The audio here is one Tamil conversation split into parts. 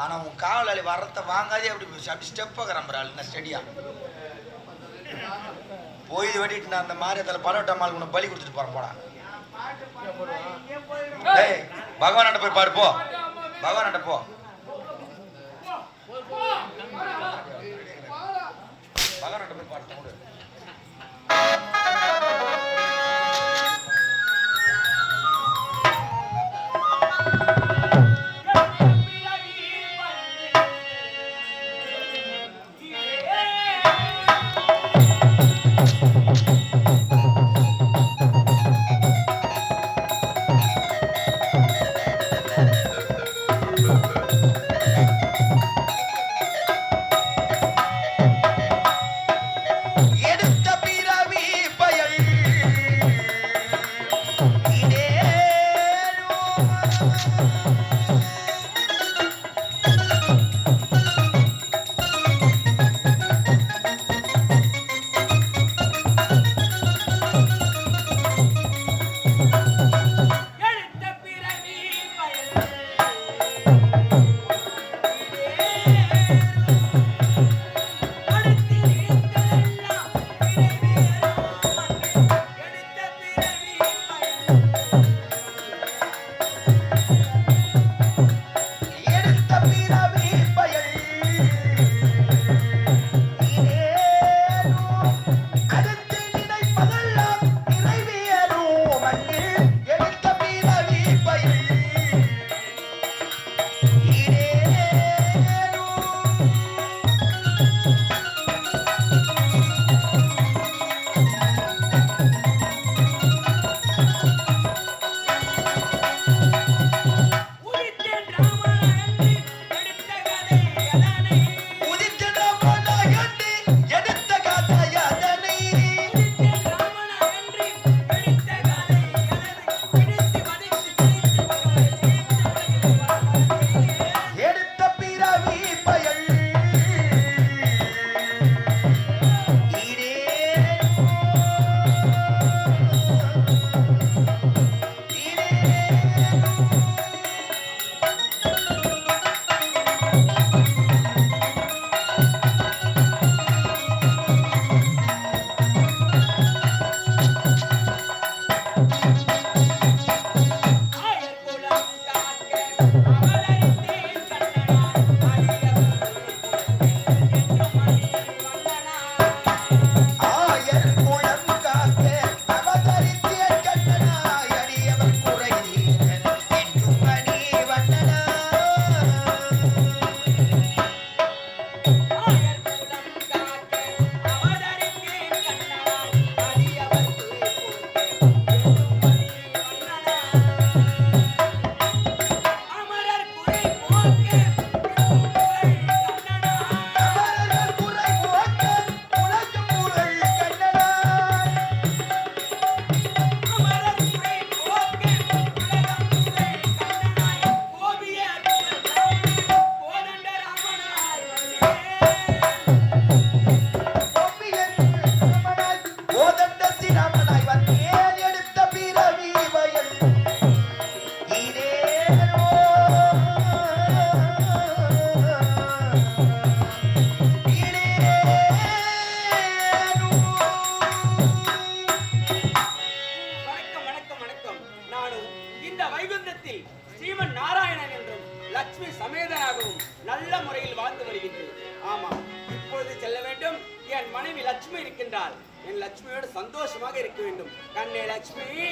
ஆனா உன் காவலாளி வரத்தை வாங்காதே அப்படி ஸ்டெப்பை கிளம்புறாள் என்ன ஸ்டெடியா போய் வெட்டிட்டு நான் அந்த மாதிரி அதில் பலவட்டம்மாள் உன்னை பலி கொடுத்துட்டு போறேன் போடா. ஏய் பகவான்கிட்ட போய் பாரு போ, பகவான்கிட்ட போ. பகவான்கிட்ட போய் பாரு. இப்பொழுது செல்ல வேண்டும். என் மனைவி லட்சுமி இருக்கின்றாள். என் லட்சுமியோடு சந்தோஷமாக இருக்க வேண்டும். கண்ணே லட்சுமி.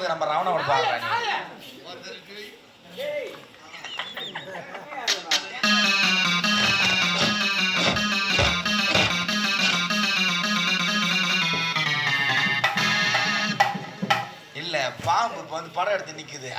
வந்து நம்ம ராவணோட பாக்குறாங்க. இல்ல பாம்பு இப்ப வந்து படம் எடுத்து நிக்குது.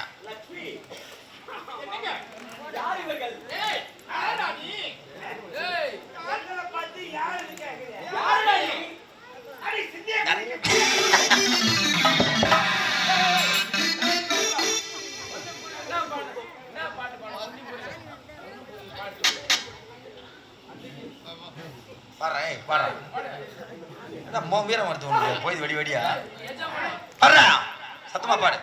வீரம் வருது உனக்கு போய் வெடி வெடியா பாடுறா சத்தமா பாடு.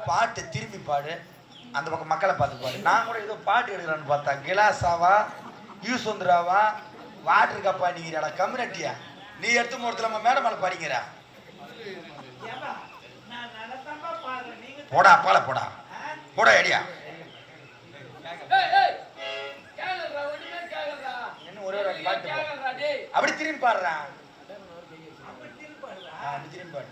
பாட்டு திருப்பி பாடு, அந்த பக்கம் மக்களை பார்த்து பாடு. நான் கூட ஏதோ பாட்டு எடுக்கிறான்னு பார்த்தா கிலாஸாவா யூசுந்தராவா வாட்டர் கப்பா நீங்கிறா கம்யூனிட்டியா நீ எடுத்து போறதுல நம்ம மேடம் மேல பாடிக்கிறா போடா அப்பால போடா போடா ஐடியா என்ன ஒரே ஒரு பாட்டு அப்படி திரும்பி பாடுறா அப்படி திரும்பி பாடு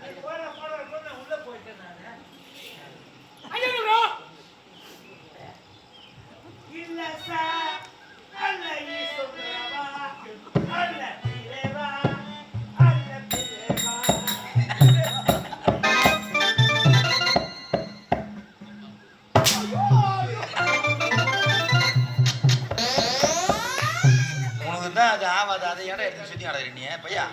அது ஆவாது அதை இடம் எடுத்து சுத்தி ஆடாது நீ பையா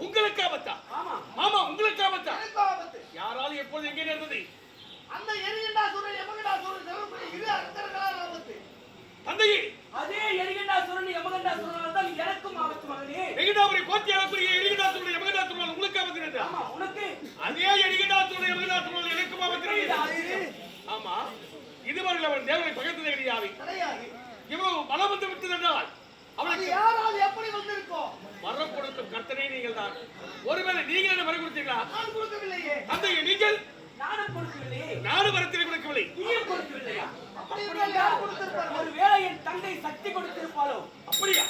உங்களுக்கு ஆபத்தா? ஆமா உங்களுக்கு ஆபத்தா? யாராலும் எப்போது எங்கே நேர்ந்தது? அந்த எரிகண்டாசுரன் யமகண்டாசுரன் செல்வப்படி இரு அர்த்தர்களால் ஆபத்து. தந்தையே, அதே எரிகண்டாசுரன் யமகண்டாசுரனால் தான் எனக்கும் ஆபத்து மகனே. எரிகண்டாபுரி கோத்தியாளக்கூடிய எரிகண்டாசுரன் யமகண்டாசுரனால் உங்களுக்கு ஆபத்து நேர்ந்தது. ஆமா, உனக்கு அதே எரிகண்டாசுரன் யமகண்டாசுரனால் எனக்கும் ஆபத்து நேர்ந்தது. ஆமா, இதுவரையில் அவன் தேவனை பகைத்ததே கிடையாது. இவ்வளவு பலம் வந்து விட்டது என்றால் அவனுக்கு யாரால் எப்படி வந்திருக்கோம்? வரம் கொடுக்கும் கர்த்தனே நீங்கள் தான். ஒருவேளை நீங்கள் என்ன வரம் கொடுத்தீங்களா? நான் கொடுக்கவில்லையே. தந்தையே, நீங்கள் நானும் கொடுக்கவில்லையே. நானும் வரத்திலே கொடுக்கவில்லை. நீயும் கொடுக்கவில்லையா? அப்படி இருந்தால் யார் கொடுத்திருப்பார்? ஒருவேளை என் தங்கை சக்தி கொடுத்திருப்பாளோ? அப்படியா?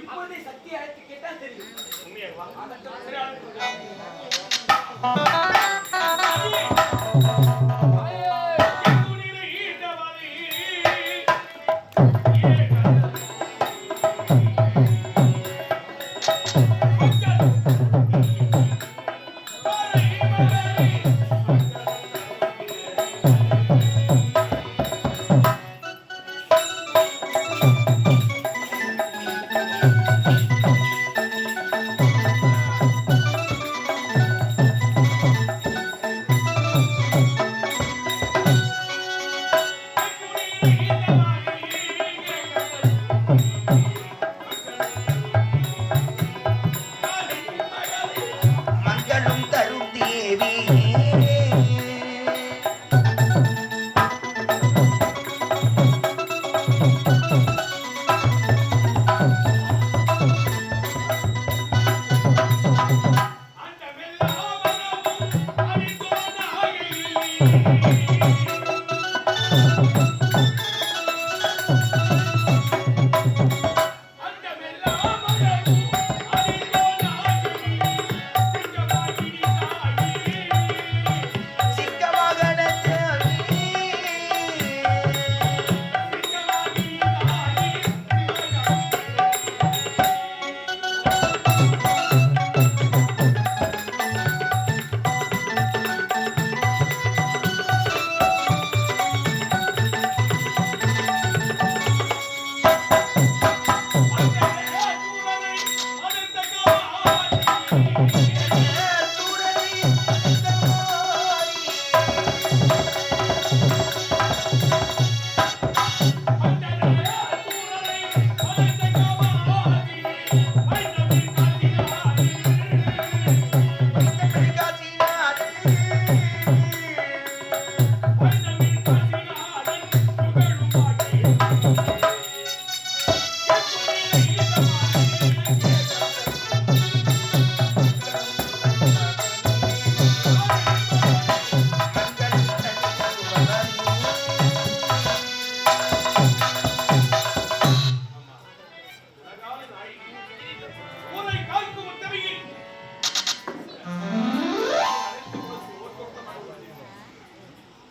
இப்பொழுதே சக்தி அழைத்து கேட்டா தெரியும். உண்மையாவா? அதற்கு சரி, ஆளுங்க.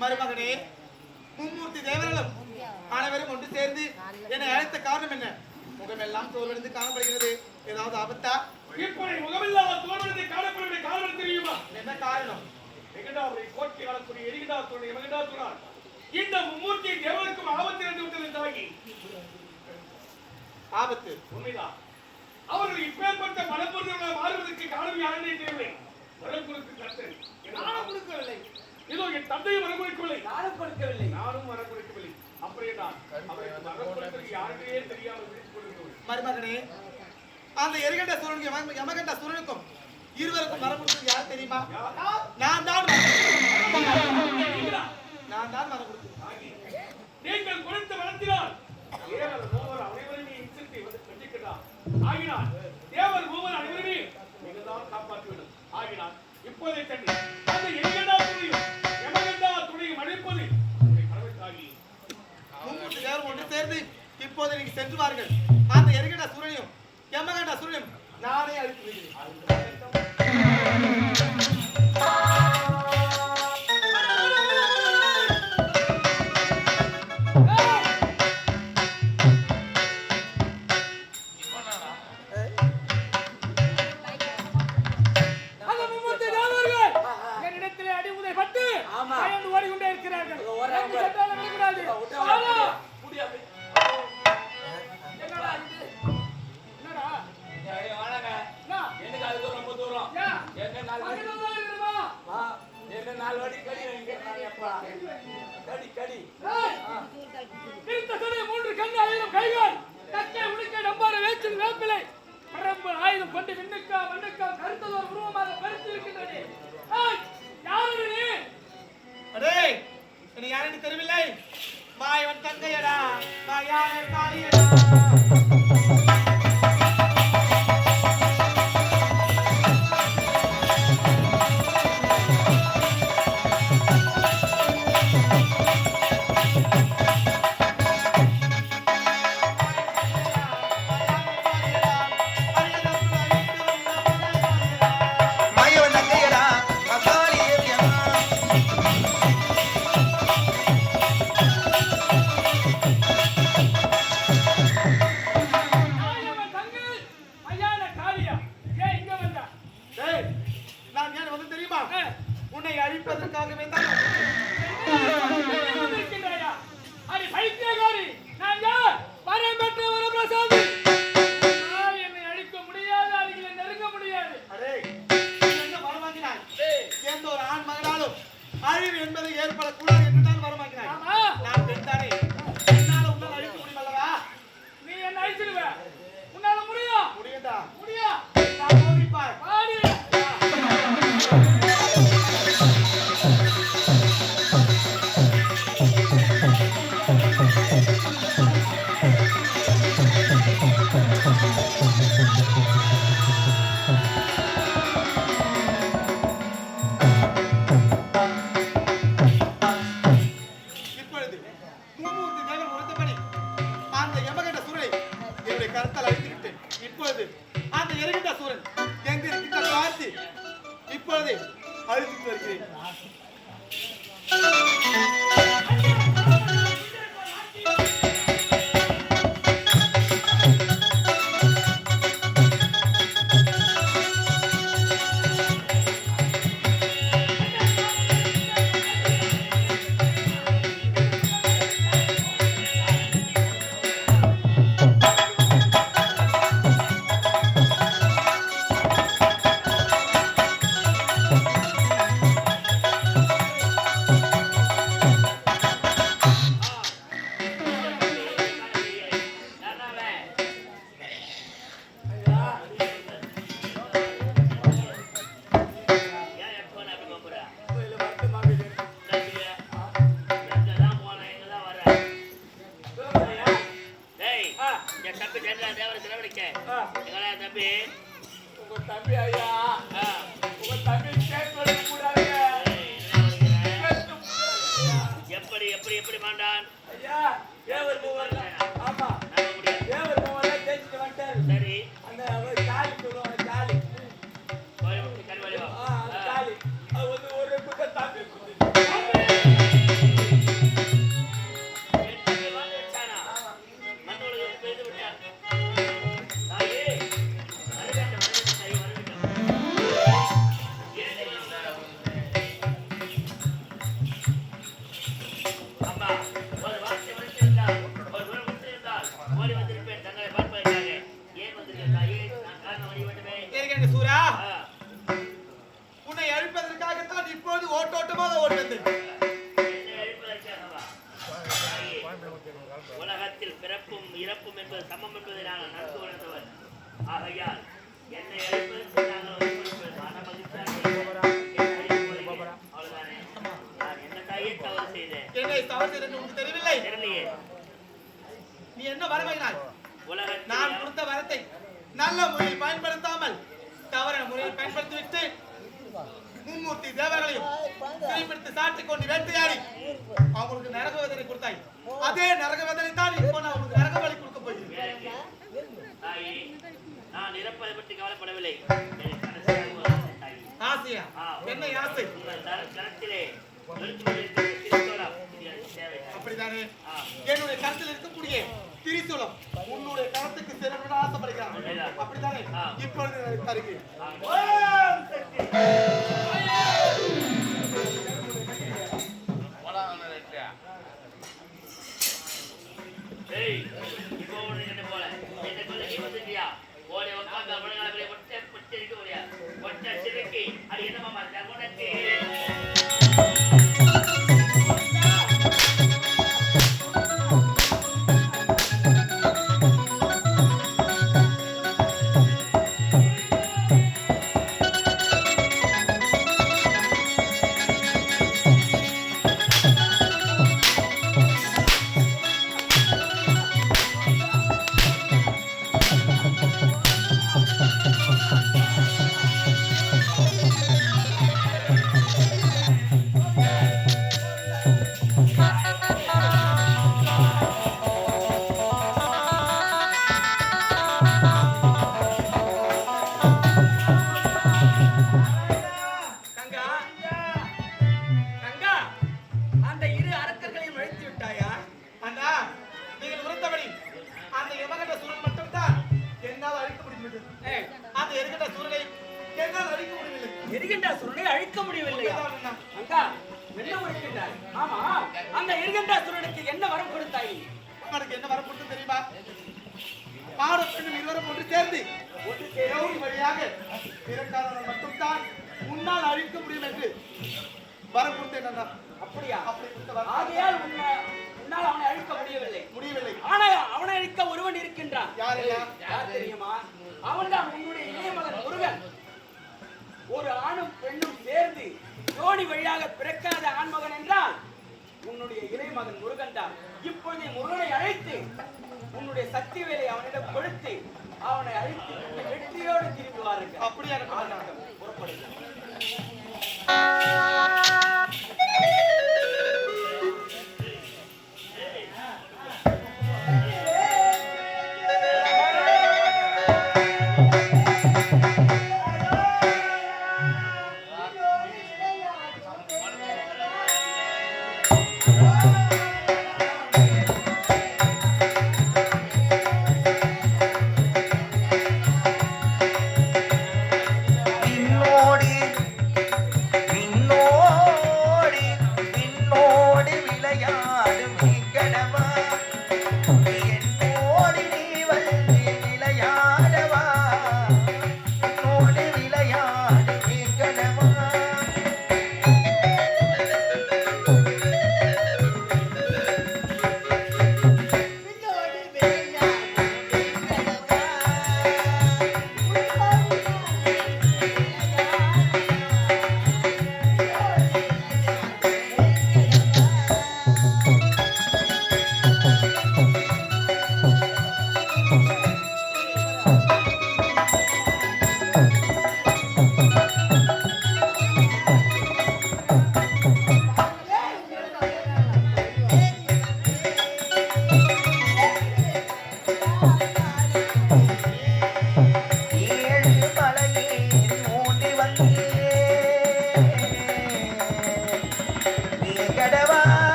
மருமகனே, மும்மூர்த்தி தேவர்களும் அனைவரும் ஒன்று சேர்ந்து என்னை அழைத்த காரணம் என்ன? முகமெல்லாம் தோல்விழுந்து காணப்படுகிறது. ஏதாவது ஆபத்தா? இப்படி முகமில்லாத தோல்வியை காண வீராவரி கோட்டை ஆளக்கூடிய எரிகிடாத்துடைய மகிடாத்துறான் இந்த மும்மூர்த்தி தேவனுக்கும் ஆபத்து என்று விட்டது தாகி. ஆபத்து உண்மைதான். அவர்கள் இப்பேற்பட்ட மனப்பொருளாக மாறுவதற்கு காரணம் யாருன்னே தெரியவில்லை. மனப்பொருளுக்கு கர்த்தன் நானும் கொடுக்கவில்லை. இதோ என் தந்தையும் மனம் கொடுக்கவில்லை, நானும் கொடுக்கவில்லை. நானும் மனம் கொடுக்கவில்லை. அப்படியே தான் அவருக்கு மனம் கொடுப்பதற்கு யாருக்கே தெரியாமல் விழித்துக் கொள்கிறோம். மருமகனே, அந்த எரிகண்ட சூரனுக்கும் யமகண்ட சூரனுக்கும் இருவருக்கும் மரம் கொடுத்தது யார் தெரியுமா? நான் தான் மரம் கொடுத்தேன். நீங்கள் கொடுத்த மனத்தினால் தேவர் மூவர் அனைவருமே இன்சென்டிவ் வந்து கண்டிக்கிறார். ஆகினால் தேவர் மூவர் அனைவருமே நீங்கள் தான் காப்பாற்ற வேண்டும். ஆகினால் இப்போதை தண்ணி அந்த எரிகண்டா துணையும் யமகண்டா துணையும் அழைப்பது கடவுளுக்காகி மூன்று பேரும் ஒன்று சேர்ந்து இப்போது நீங்க சென்று வாருங்கள். அந்த எரிகண்ட சூரனையும் யமகண்ட சூரனையும் நானே அழித்து விடுகிறேன். யாருன்னு தெரியவில்லை. மாயவன் தங்கையடா, மாயான காளியடா. உன்னை அழிப்பதற்காகவே தான் என்னை அழிக்க முடியாது, அருகில் நெருங்க முடியாது. எந்த ஒரு ஆண் மகனாலும் அழிவு என்பது ஏற்படக்கூடாது என்றுதான் வரமாக்கிறாய். நான் பெண்தானே, என்னால உன்னால் அழிக்க முடியும் அல்லவா? நீ என்ன அழிச்சிடுவ? உன்னால முடியும்? முடியுதா? முடியும். நான் போதிப்பார் பாடி. இப்பொழுது அழித்து வருகிறேன். தம்பி ஐயா, உங்க தம்பி எப்படி எப்படி எப்படி மாண்டான் ஐயா, தேவர் மூவர். ஆமா, தேவர் மூவர் ஜெயிச்சுட்டு வந்துட்டாரு. சரி, அந்த காலி சொல்லுவாங்க, காலி கருவாளிவா காலி அது வந்து ஒரு பக்கம் தம்பி ஆகையால் என்னை அழைப்பதற்கு நாங்கள் வந்து மன மகிழ்ச்சியாக இருக்கிறோம். அவ்வளவுதானே? நான் என்ன தாயே தவறு செய்தேன்? என்னை தவறு செய்தேன் உங்களுக்கு தெரியவில்லை? தெரியலையே. நீ என்ன வரவைனாய்? உலகத்தில் நான் கொடுத்த வரத்தை நல்ல முறையில் பயன்படுத்தாமல் தவறான முறையில் பயன்படுத்திவிட்டு மும்மூர்த்தி தேவர்களையும் சிறைப்பிடித்து சாட்டிக் கொண்டு வேட்டையாடி அவங்களுக்கு நரக வேதனை கொடுத்தாய். அதே நரக வேதனை தான் இப்போ நான் உங்களுக்கு நரக வழி கொடுக்க போகிறேன். தாயே, நான் இறப்பதை பற்றி கவலைப்படவில்லை. எனக்கு கடைசியாக ஒரு ஆசை தாயே. ஆசையா? என்ன ஆசை? உங்கள் கரத்திலே நிறுத்துவதற்கு திருத்தோலம் இது எனக்கு தேவை. அப்படித்தானே? என்னுடைய கருத்தில் இருக்கக்கூடிய திரிசூலம் உன்னுடைய கரத்துக்கு சேரணும்னு ஆசைப்படுகிறான். அப்படித்தானே? இப்பொழுது தருகிறேன். ஏய், இப்போ ஒண்ணு என்ன போல என்ன கொல்ல நீ வந்துட்டியா? ஓடி உட்கார்ந்து அவனுங்களை ஒட்டை இருக்க முடியா? ஒட்டை சிறுக்கி அது என்னமா மாதிரி உனக்கு ஒரு ஆணும் பெண்ணும் சேர்ந்து ஜோடி வழியாக பிறக்காத ஆண்மகன் என்றால் உன்னுடைய இளைமகன் முருகன் தான். இப்பொழுது முருகனை அழைத்து உன்னுடைய சக்தி வேலை அவனிடம் கொடுத்து அவனை அழைத்து வெற்றியோடு திரும்பி வாருங்கள். அப்படியே புறப்படுங்க.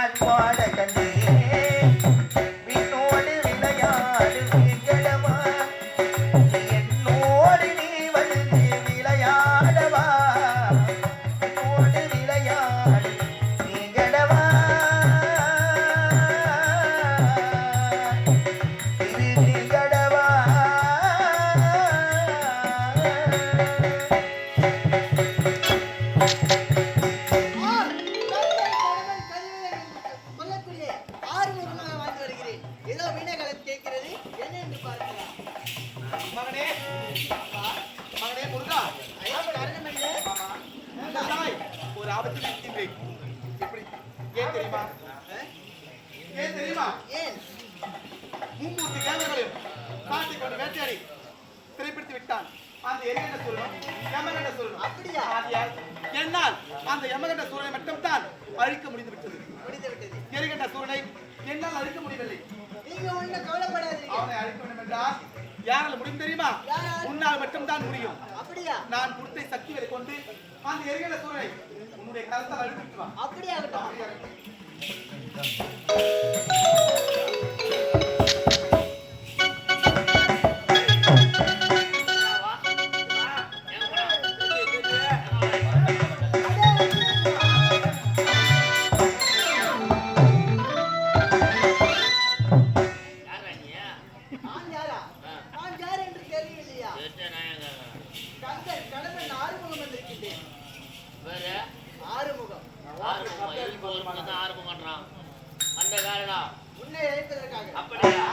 நான் வாழ கண்டேன் விண்ணோடு விளையாடு விகடவா என்னோடு நீ வந்து விளையாடவா என்னோடு விளையாடு விகடவா இது விகடவா மகனே மகனே முருகா நல்லாய் ஒரு ஆபத்தில் இருக்கின்றேன் எப்படி ஏன் தெரியுமா ஏன் தெரியுமா மும்மூர்த்தி தேவர்களையும் காட்டிக் கொண்டு வேட்டையாடி திரைப்பிடித்து விட்டான் அந்த எரிகண்ட சூரனும் யமகண்ட சூரனும் அப்படியா என்னால் அந்த யமகண்ட சூரனை மட்டும்தான் அழிக்க முடிந்து விட்டது எரிகண்ட சூரனை என்னால் அழிக்க முடியவில்லை நீங்க ஒண்ணு கவலைப்படாதீங்க. அவனை அழிக்க வேண்டும் என்றால் யாரால முடியும் தெரியுமா? உன்னால் மட்டும்தான் முடியும். அப்படியா? நான் கொடுத்த சக்திகளை கொண்டு அந்த எரிகண்ட சூரனை உன்னுடைய கரத்தால் அழித்து வா. அப்படியே ஆகட்டும். அந்த காரணம் உன்னை அழைப்பதற்காக. அப்படியா?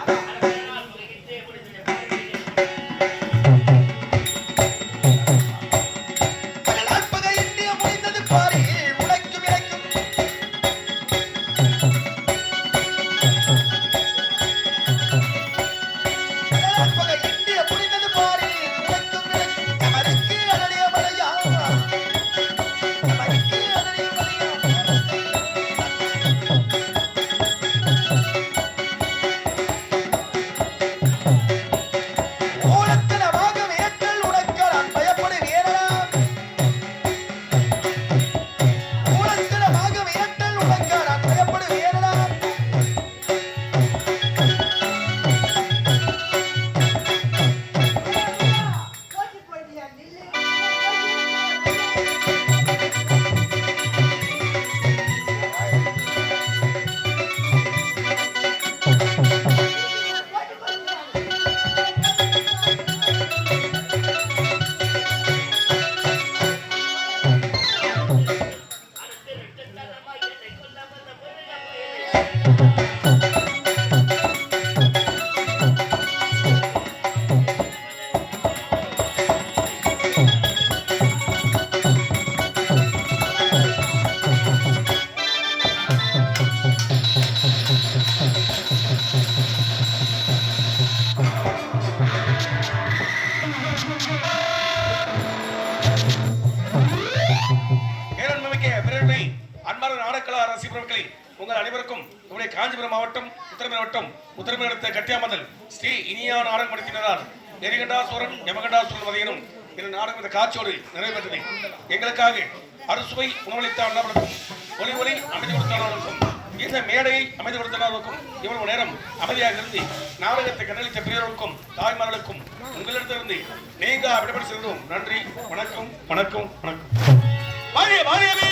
உங்கள் அனைவருக்கும் நம்முடைய காஞ்சிபுரம் மாவட்டம் உத்தரமேரூர் அடுத்த கட்டியாமந்தல் ஸ்ரீ இனியா நாடகம் நடத்தினார். எரிகண்டாசூரன் யமகண்டாசூரன் வதையனும் இந்த நாடகம் இந்த காட்சியோடு நிறைவேற்றது. எங்களுக்காக அறுசுவை உணவளித்த அண்ணாவிற்கும் ஒளி அமைதி கொடுத்தவர்களுக்கும் இந்த மேடையை அமைதி கொடுத்தவர்களுக்கும் இவ்வளவு நேரம் அமைதியாக இருந்து நாடகத்தை கண்டளித்த பிரியர்களுக்கும் தாய்மார்களுக்கும் உங்களிடத்திலிருந்து நீங்க விடுபடி செல்வோம். நன்றி. வணக்கம் வணக்கம் வணக்கம்.